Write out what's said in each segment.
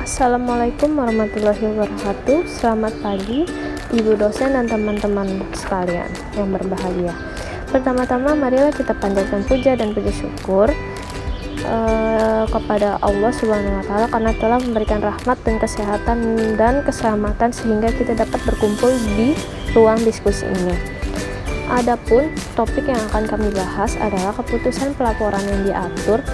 Assalamualaikum warahmatullahi wabarakatuh. Selamat pagi ibu dosen dan teman-teman sekalian yang berbahagia. Pertama-tama marilah kita panjatkan puja dan puji syukur kepada Allah Subhanahu wa taala karena telah memberikan rahmat dan kesehatan dan keselamatan sehingga kita dapat berkumpul di ruang diskusi ini. Adapun topik yang akan kami bahas adalah keputusan pelaporan yang diatur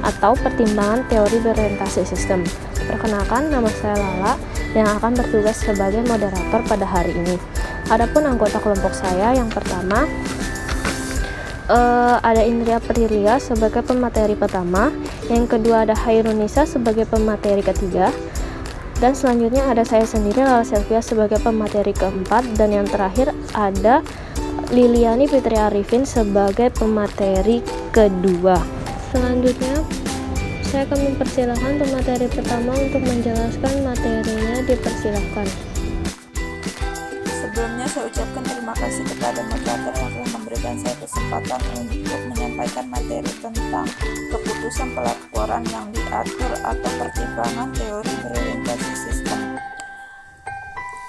atau pertimbangan teori berorientasi sistem. Perkenalkan, nama saya Lala yang akan bertugas sebagai moderator pada hari ini. Adapun anggota kelompok saya yang pertama ada Indria Prilia sebagai pemateri pertama, yang kedua ada Hairunisa sebagai pemateri ketiga, dan selanjutnya ada saya sendiri Lala Selvia sebagai pemateri keempat, dan yang terakhir ada Liliani Fitri Arifin sebagai pemateri kedua. Selanjutnya saya akan mempersilahkan pemateri pertama untuk menjelaskan materinya. Dipersilahkan. Sebelumnya saya ucapkan terima kasih kepada moderator yang telah memberikan saya kesempatan untuk menyampaikan materi tentang keputusan pelaporan yang diatur atau pertimbangan teori berorientasi sistem.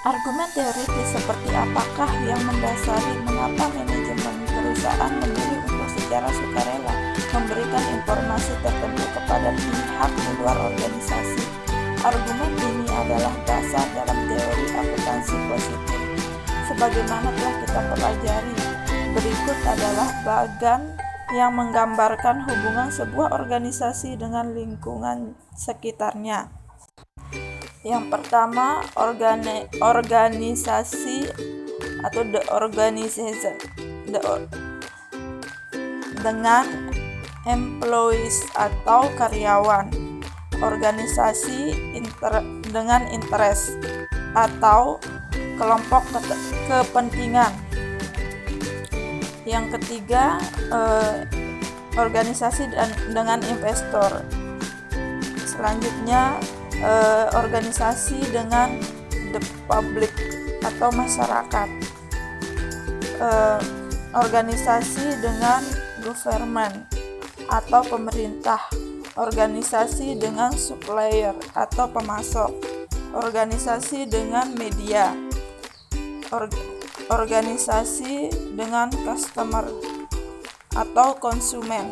Argumen teoritis seperti apakah yang mendasari mengapa manajemen perusahaan memilih untuk secara sukarela memberikan informasi tertentu kepada pihak di luar organisasi. Argumen ini adalah dasar dalam teori akuntansi positif. Sebagaimana telah kita pelajari, berikut adalah bagan yang menggambarkan hubungan sebuah organisasi dengan lingkungan sekitarnya. Yang pertama, organisasi atau the organization dengan employees atau karyawan, organisasi dengan interest atau kelompok kepentingan. Yang ketiga, organisasi dengan investor. Selanjutnya, organisasi dengan the public atau masyarakat, organisasi dengan government atau pemerintah, organisasi dengan supplier atau pemasok, organisasi dengan media, organisasi dengan customer atau konsumen.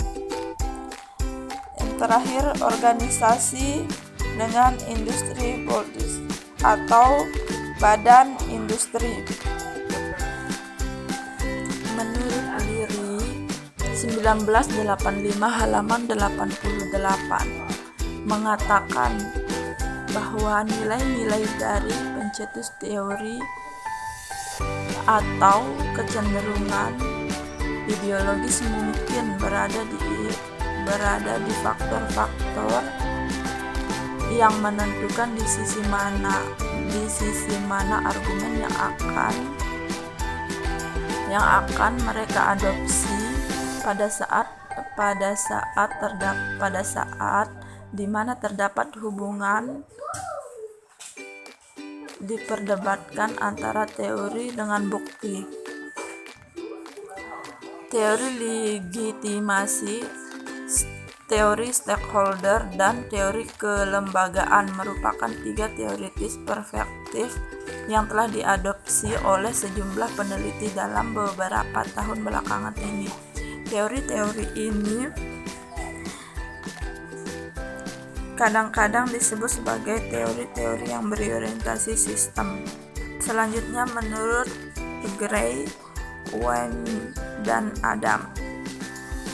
Yang terakhir, organisasi dengan industri bodies atau badan industri. Menurut Leary 1985 halaman 88 mengatakan bahwa nilai-nilai dari pencetus teori atau kecenderungan ideologis mungkin berada di faktor-faktor yang menentukan di sisi mana argumen yang akan mereka adopsi pada saat di mana terdapat hubungan diperdebatkan antara teori dengan bukti. Teori legitimasi, teori stakeholder, dan teori kelembagaan merupakan tiga teoritis perspektif yang telah diadopsi oleh sejumlah peneliti dalam beberapa tahun belakangan ini. Teori-teori ini kadang-kadang disebut sebagai teori-teori yang berorientasi sistem. Selanjutnya, menurut Gray, Wayne, dan Adam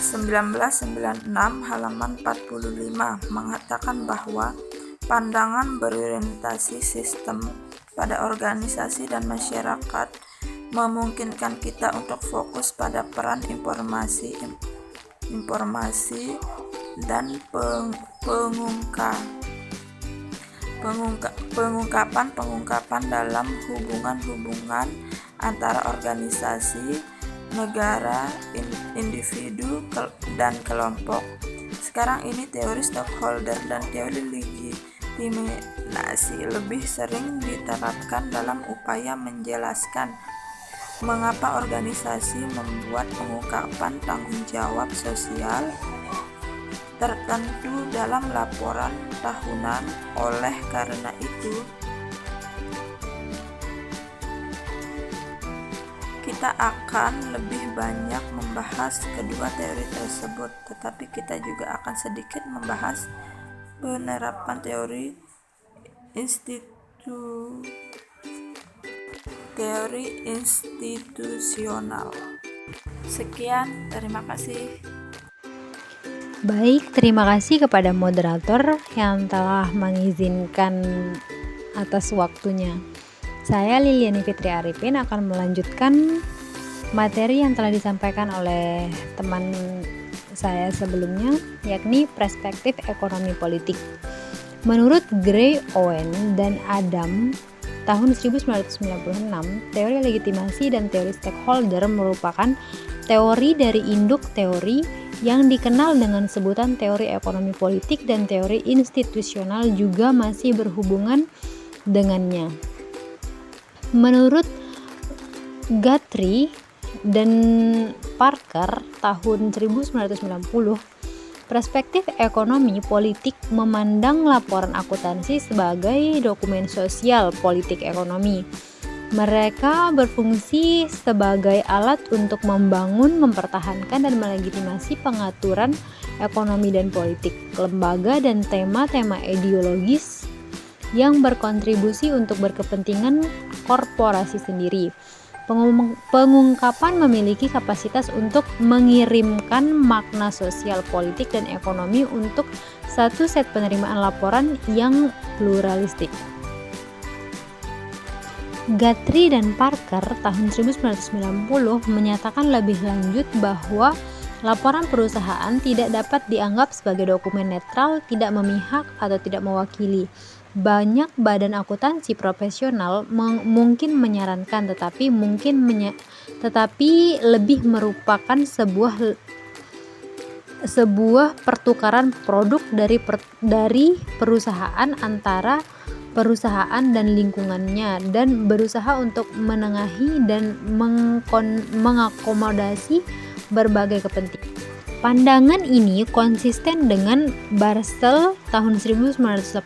1996 halaman 45 mengatakan bahwa pandangan berorientasi sistem pada organisasi dan masyarakat memungkinkan kita untuk fokus pada peran informasi dan pengungkapan dalam hubungan-hubungan antara organisasi, negara, individu, dan kelompok. Sekarang ini teori stakeholder dan teori legitimasi lebih sering diterapkan dalam upaya menjelaskan mengapa organisasi membuat pengungkapan tanggung jawab sosial tertentu dalam laporan tahunan. Oleh karena itu, kita akan lebih banyak membahas kedua teori tersebut, tetapi kita juga akan sedikit membahas penerapan teori institusional. Sekian, terima kasih. Baik, terima kasih kepada moderator yang telah mengizinkan atas waktunya. Saya Liliani Fitri Arifin akan melanjutkan materi yang telah disampaikan oleh teman saya sebelumnya, yakni perspektif ekonomi politik. Menurut Gray, Owen, dan Adam tahun 1996, teori legitimasi dan teori stakeholder merupakan teori dari induk teori yang dikenal dengan sebutan teori ekonomi politik, dan teori institusional juga masih berhubungan dengannya. Menurut Guthrie dan Parker tahun 1990, perspektif ekonomi politik memandang laporan akuntansi sebagai dokumen sosial politik ekonomi. Mereka berfungsi sebagai alat untuk membangun, mempertahankan, dan melegitimasi pengaturan ekonomi dan politik, lembaga, dan tema-tema ideologis yang berkontribusi untuk berkepentingan korporasi sendiri. Pengungkapan memiliki kapasitas untuk mengirimkan makna sosial, politik, dan ekonomi untuk satu set penerimaan laporan yang pluralistik. Guthrie dan Parker tahun 1990 menyatakan lebih lanjut bahwa laporan perusahaan tidak dapat dianggap sebagai dokumen netral, tidak memihak, atau tidak mewakili. Banyak badan akuntansi profesional mungkin menyarankan, tetapi lebih merupakan sebuah pertukaran produk dari perusahaan antara perusahaan dan lingkungannya, dan berusaha untuk menengahi dan mengakomodasi berbagai kepentingan. Pandangan ini konsisten dengan Barsel tahun 1980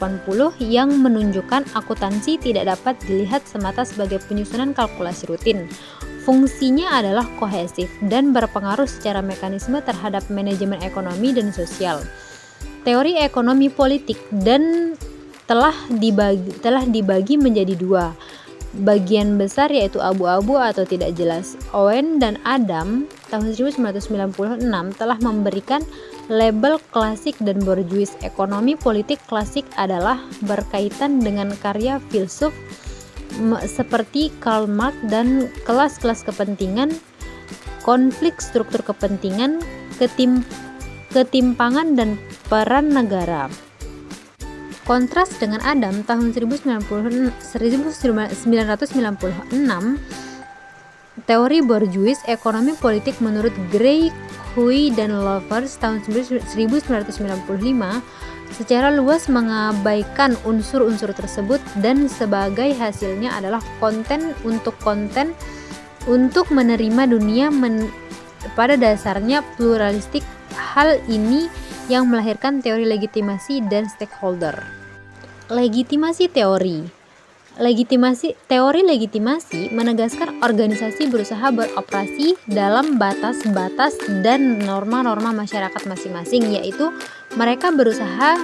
yang menunjukkan akuntansi tidak dapat dilihat semata sebagai penyusunan kalkulasi rutin. Fungsinya adalah kohesif dan berpengaruh secara mekanisme terhadap manajemen ekonomi dan sosial. Teori ekonomi politik telah dibagi menjadi dua bagian besar, yaitu abu-abu atau tidak jelas. Owen dan Adam tahun 1996 telah memberikan label klasik dan borjuis. Ekonomi politik klasik adalah berkaitan dengan karya filsuf seperti Karl Marx dan kelas-kelas kepentingan, konflik struktur kepentingan, ketimpangan, dan peran negara. Kontras dengan Adam tahun 1996, teori borjuis ekonomi politik menurut Gray, Hui, dan Lovers tahun 1995 secara luas mengabaikan unsur-unsur tersebut, dan sebagai hasilnya adalah konten untuk menerima dunia pada dasarnya pluralistik. Hal ini yang melahirkan teori legitimasi dan stakeholder. Legitimasi teori legitimasi menegaskan organisasi berusaha beroperasi dalam batas-batas dan norma-norma masyarakat masing-masing, yaitu mereka berusaha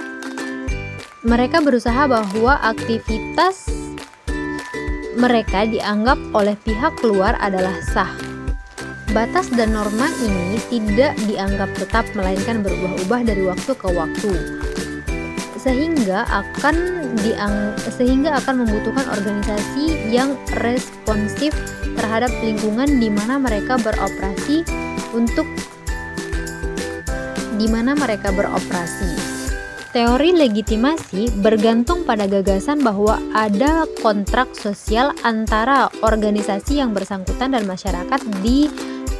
bahwa aktivitas mereka dianggap oleh pihak luar adalah sah. Batas dan norma ini tidak dianggap tetap, melainkan berubah-ubah dari waktu ke waktu, sehingga akan membutuhkan organisasi yang responsif terhadap lingkungan di mana mereka beroperasi. Teori legitimasi bergantung pada gagasan bahwa ada kontrak sosial antara organisasi yang bersangkutan dan masyarakat di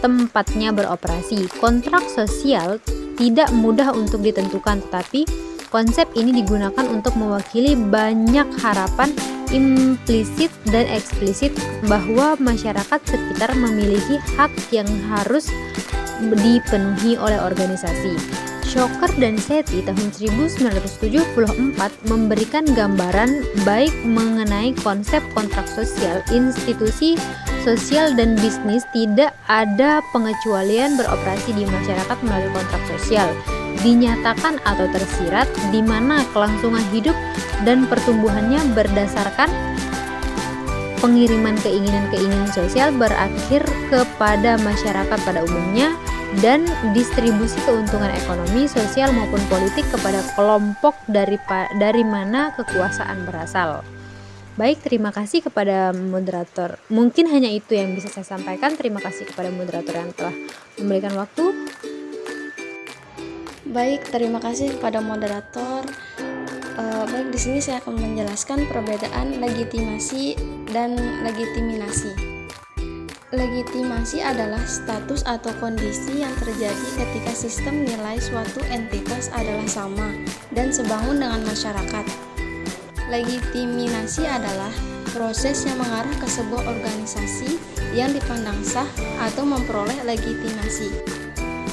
tempatnya beroperasi. Kontrak sosial tidak mudah untuk ditentukan, tetapi konsep ini digunakan untuk mewakili banyak harapan implisit dan eksplisit bahwa masyarakat sekitar memiliki hak yang harus dipenuhi oleh organisasi. Shoker dan Sethi tahun 1974 memberikan gambaran baik mengenai konsep kontrak sosial. Institusi sosial dan bisnis tidak ada pengecualian beroperasi di masyarakat melalui kontrak sosial, dinyatakan atau tersirat, di mana kelangsungan hidup dan pertumbuhannya berdasarkan pengiriman keinginan-keinginan sosial berakhir kepada masyarakat pada umumnya, dan distribusi keuntungan ekonomi, sosial maupun politik kepada kelompok dari mana kekuasaan berasal. Baik, terima kasih kepada moderator. Mungkin hanya itu yang bisa saya sampaikan. Terima kasih kepada moderator yang telah memberikan waktu. Baik, terima kasih kepada moderator. Baik, di sini saya akan menjelaskan perbedaan legitimasi dan legitiminasi. Legitimasi adalah status atau kondisi yang terjadi ketika sistem nilai suatu entitas adalah sama dan sebangun dengan masyarakat. Legitiminasi adalah proses yang mengarah ke sebuah organisasi yang dipandang sah atau memperoleh legitimasi.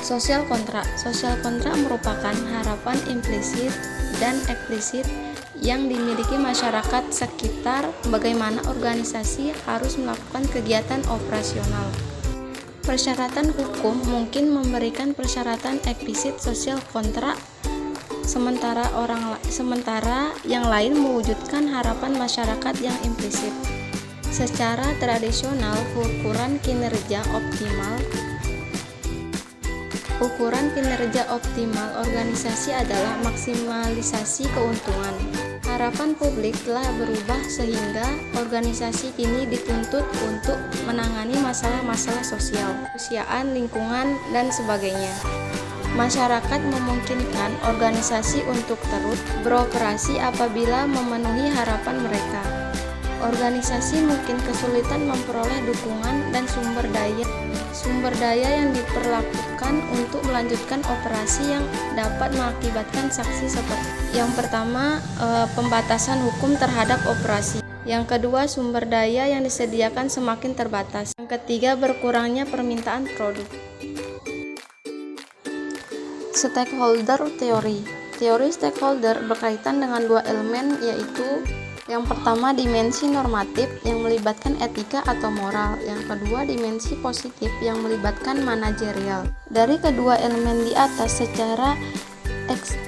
Sosial kontrak. Sosial kontrak merupakan harapan implisit dan eksplisit yang dimiliki masyarakat sekitar bagaimana organisasi harus melakukan kegiatan operasional. Persyaratan hukum mungkin memberikan persyaratan eksplisit sosial kontrak, sementara yang lain mewujudkan harapan masyarakat yang implisit. Secara tradisional, ukuran kinerja optimal organisasi adalah maksimalisasi keuntungan. Harapan publik telah berubah sehingga organisasi kini dituntut untuk menangani masalah-masalah sosial, kemanusiaan, lingkungan, dan sebagainya. Masyarakat memungkinkan organisasi untuk terus beroperasi apabila memenuhi harapan mereka. Organisasi mungkin kesulitan memperoleh dukungan dan sumber daya yang diperlakukan untuk melanjutkan operasi yang dapat mengakibatkan sanksi seperti yang pertama, pembatasan hukum terhadap operasi. Yang kedua, sumber daya yang disediakan semakin terbatas. Yang ketiga, berkurangnya permintaan produk. Stakeholder teori. Teori stakeholder berkaitan dengan dua elemen, yaitu yang pertama dimensi normatif yang melibatkan etika atau moral, yang kedua dimensi positif yang melibatkan manajerial. Dari kedua elemen di atas secara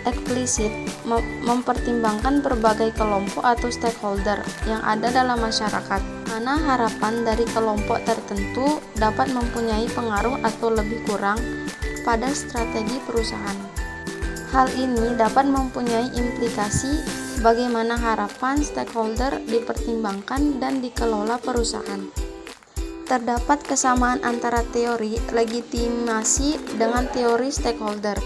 eksplisit mempertimbangkan berbagai kelompok atau stakeholder yang ada dalam masyarakat, mana harapan dari kelompok tertentu dapat mempunyai pengaruh atau lebih kurang pada strategi perusahaan. Hal ini dapat mempunyai implikasi bagaimana harapan stakeholder dipertimbangkan dan dikelola perusahaan. Terdapat kesamaan antara teori legitimasi dengan teori stakeholder,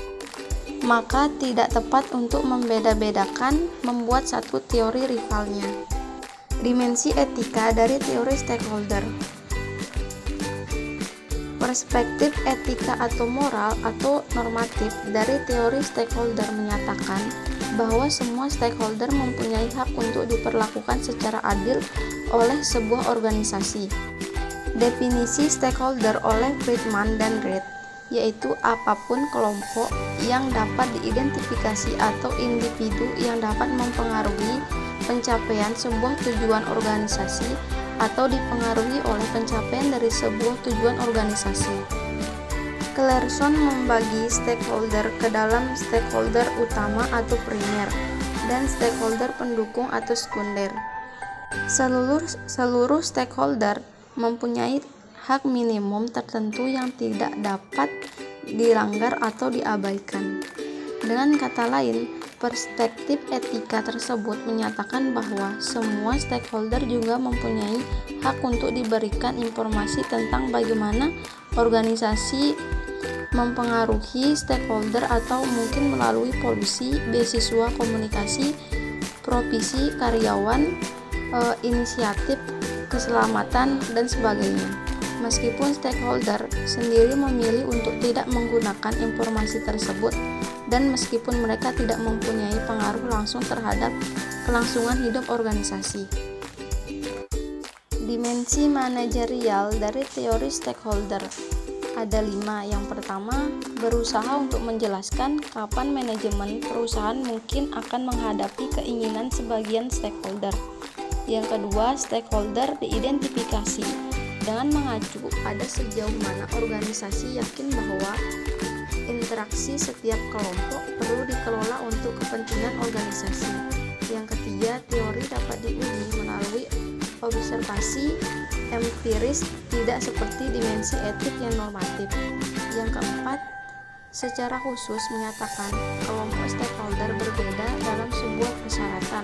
maka tidak tepat untuk membeda-bedakan membuat satu teori rivalnya. Dimensi etika dari teori stakeholder. Perspektif etika atau moral atau normatif dari teori stakeholder menyatakan bahwa semua stakeholder mempunyai hak untuk diperlakukan secara adil oleh sebuah organisasi. Definisi stakeholder oleh Friedman dan Reed, yaitu apapun kelompok yang dapat diidentifikasi atau individu yang dapat mempengaruhi pencapaian sebuah tujuan organisasi atau dipengaruhi oleh pencapaian dari sebuah tujuan organisasi. Clearson membagi stakeholder ke dalam stakeholder utama atau primer dan stakeholder pendukung atau sekunder. Seluruh stakeholder mempunyai hak minimum tertentu yang tidak dapat dilanggar atau diabaikan. Dengan kata lain, perspektif etika tersebut menyatakan bahwa semua stakeholder juga mempunyai hak untuk diberikan informasi tentang bagaimana organisasi mempengaruhi stakeholder atau mungkin melalui polisi, beasiswa, komunikasi, provisi karyawan, inisiatif, keselamatan, dan sebagainya. Meskipun stakeholder sendiri memilih untuk tidak menggunakan informasi tersebut dan meskipun mereka tidak mempunyai pengaruh langsung terhadap kelangsungan hidup organisasi. Dimensi manajerial dari teori stakeholder. Ada 5. Yang pertama, berusaha untuk menjelaskan kapan manajemen perusahaan mungkin akan menghadapi keinginan sebagian stakeholder. Yang kedua, stakeholder diidentifikasi dengan mengacu pada sejauh mana organisasi yakin bahwa interaksi setiap kelompok perlu dikelola untuk kepentingan organisasi. Yang ketiga, teori dapat diuji melalui observasi empiris, tidak seperti dimensi etik yang normatif. Yang keempat, secara khusus menyatakan kelompok stakeholder berbeda dalam sebuah persyaratan,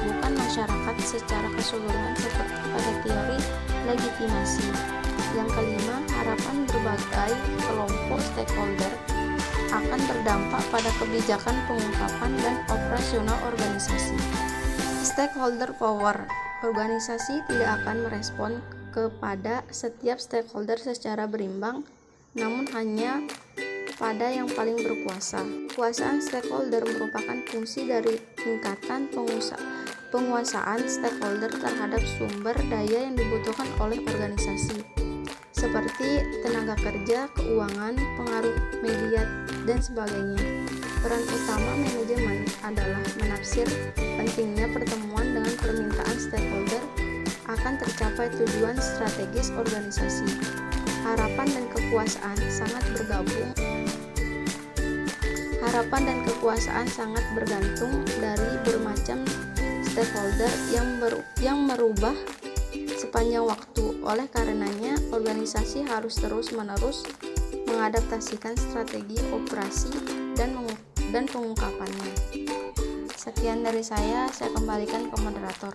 bukan masyarakat secara keseluruhan seperti pada teori legitimasi. Yang kelima, harapan berbagai kelompok stakeholder akan berdampak pada kebijakan pengungkapan dan operasional organisasi. Stakeholder power. Organisasi tidak akan merespon kepada setiap stakeholder secara berimbang, namun hanya pada yang paling berkuasa. Kekuasaan stakeholder merupakan fungsi dari tingkatan penguasaan stakeholder terhadap sumber daya yang dibutuhkan oleh organisasi, seperti tenaga kerja, keuangan, pengaruh media, dan sebagainya. Peran utama manajemen adalah menafsir pentingnya pertemuan dengan permintaan stakeholder akan tercapai tujuan strategis organisasi. Harapan dan kekuasaan sangat bergantung dari bermacam stakeholder yang merubah sepanjang waktu. Oleh karenanya, organisasi harus terus-menerus mengadaptasikan strategi operasi dan pengungkapannya. Sekian dari saya kembalikan ke moderator.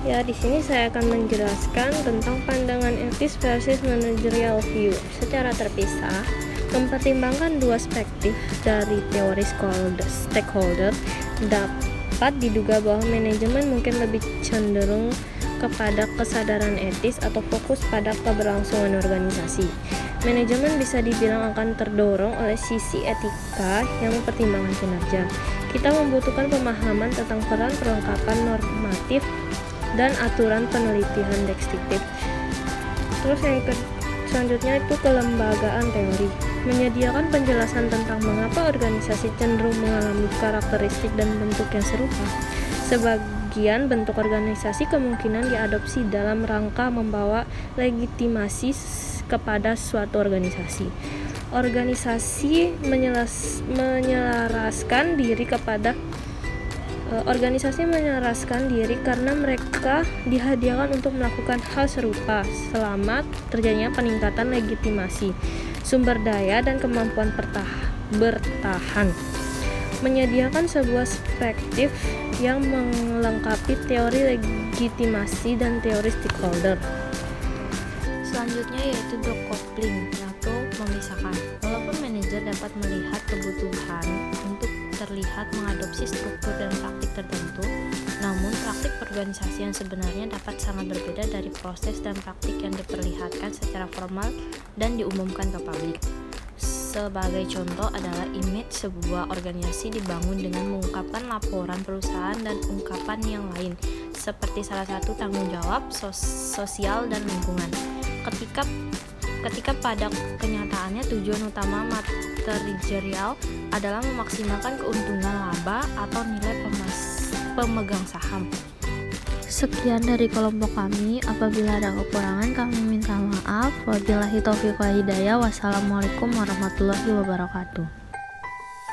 Ya, di sini saya akan menjelaskan tentang pandangan etis versus managerial view secara terpisah, mempertimbangkan dua perspektif dari teori stakeholder. Dapat diduga bahwa manajemen mungkin lebih cenderung kepada kesadaran etis atau fokus pada keberlangsungan organisasi. Manajemen bisa dibilang akan terdorong oleh sisi etika yang mempertimbangkan kinerja. Kita membutuhkan pemahaman tentang peran perlengkapan normatif dan aturan penelitian deskriptif. Terus yang selanjutnya itu kelembagaan teori, menyediakan penjelasan tentang mengapa organisasi cenderung mengalami karakteristik dan bentuk yang serupa. Sebagian bentuk organisasi kemungkinan diadopsi dalam rangka membawa legitimasi kepada suatu organisasi. Organisasi menyelaraskan diri karena mereka dihadiahkan untuk melakukan hal serupa selama terjadinya peningkatan legitimasi, sumber daya, dan kemampuan bertahan. Menyediakan sebuah perspektif yang melengkapi teori legitimasi dan teori stakeholder. Selanjutnya yaitu decoupling atau memisahkan. Walaupun manajer dapat melihat kebutuhan untuk terlihat mengadopsi struktur dan praktik tertentu, namun praktik organisasi yang sebenarnya dapat sangat berbeda dari proses dan praktik yang diperlihatkan secara formal dan diumumkan ke publik. Sebagai contoh adalah image sebuah organisasi dibangun dengan mengungkapkan laporan perusahaan dan ungkapan yang lain, seperti salah satu tanggung jawab sosial dan lingkungan. Ketika pada kenyataannya tujuan utama manajerial adalah memaksimalkan keuntungan laba atau nilai pemegang saham. Sekian dari kelompok kami. Apabila ada kekurangan kami minta maaf. Wabillahi taufiq wal hidayah. Wassalamualaikum warahmatullahi wabarakatuh.